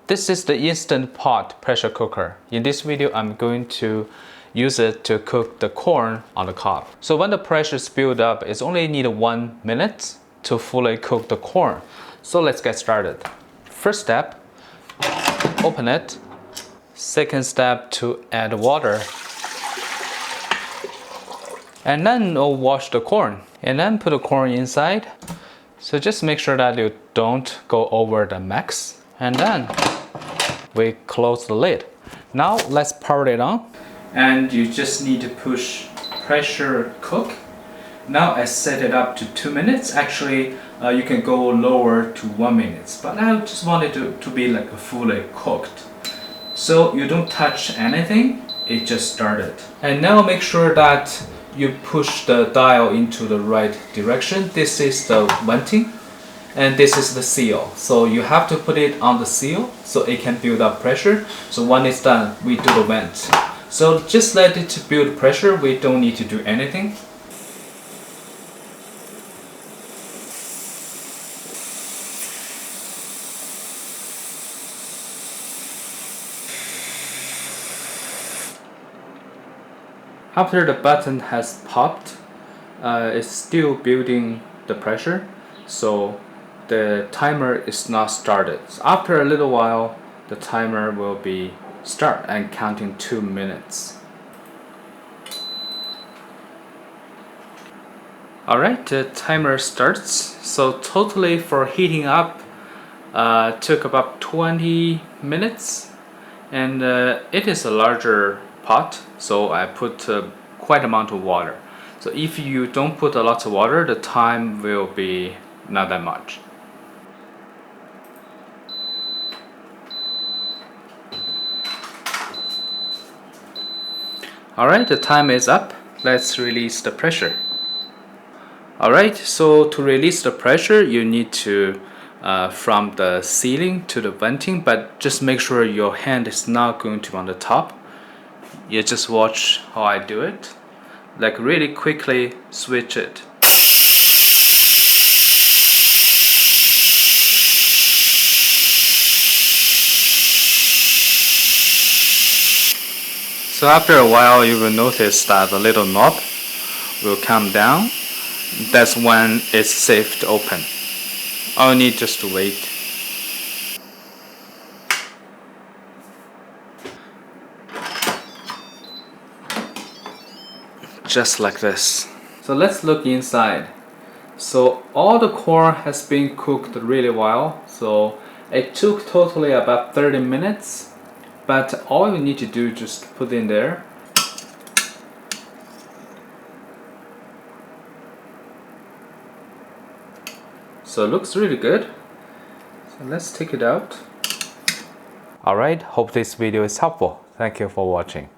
This is the Instant Pot pressure cooker. In this video, I'm going to use it to cook the corn on the cob. So when the pressure is built up, it's only need 1 minute to fully cook the corn. So let's get started. First step, open it. Second step, to add water. And then wash the corn. And then put the corn inside. So just make sure that you don't go over the max. And then we close the lid. Now let's power it on. And you just need to push pressure cook. Now I set it up to 2 minutes. Actually, you can go lower to 1 minute. But I just want it to be like fully cooked. So you don't touch anything, it just started. And now make sure that you push the dial into the right direction. This is the venting. And this is the seal. So you have to put it on the seal so it can build up pressure. So when it's done, we do the vent. So just let it build pressure. We don't need to do anything. After the button has popped, it's still building the pressure. So the timer is not started. So after a little while, the timer will be start and counting 2 minutes. Alright, the timer starts. So totally for heating up took about 20 minutes, and it is a larger pot, so I put quite amount of water. So if you don't put a lot of water, the time will be not that much. Alright, the time is up. Let's release the pressure. Alright, so to release the pressure, you need to from the ceiling to the venting, but just make sure your hand is not going to be on the top. You just watch how I do it. Like really quickly switch it. So after a while, you will notice that the little knob will come down. That's when it's safe to open. All you need just to wait. Just like this. So let's look inside. So all the corn has been cooked really well. So it took totally about 30 minutes. But all you need to do is just put in there. So it looks really good. So let's take it out. Alright, hope this video is helpful. Thank you for watching.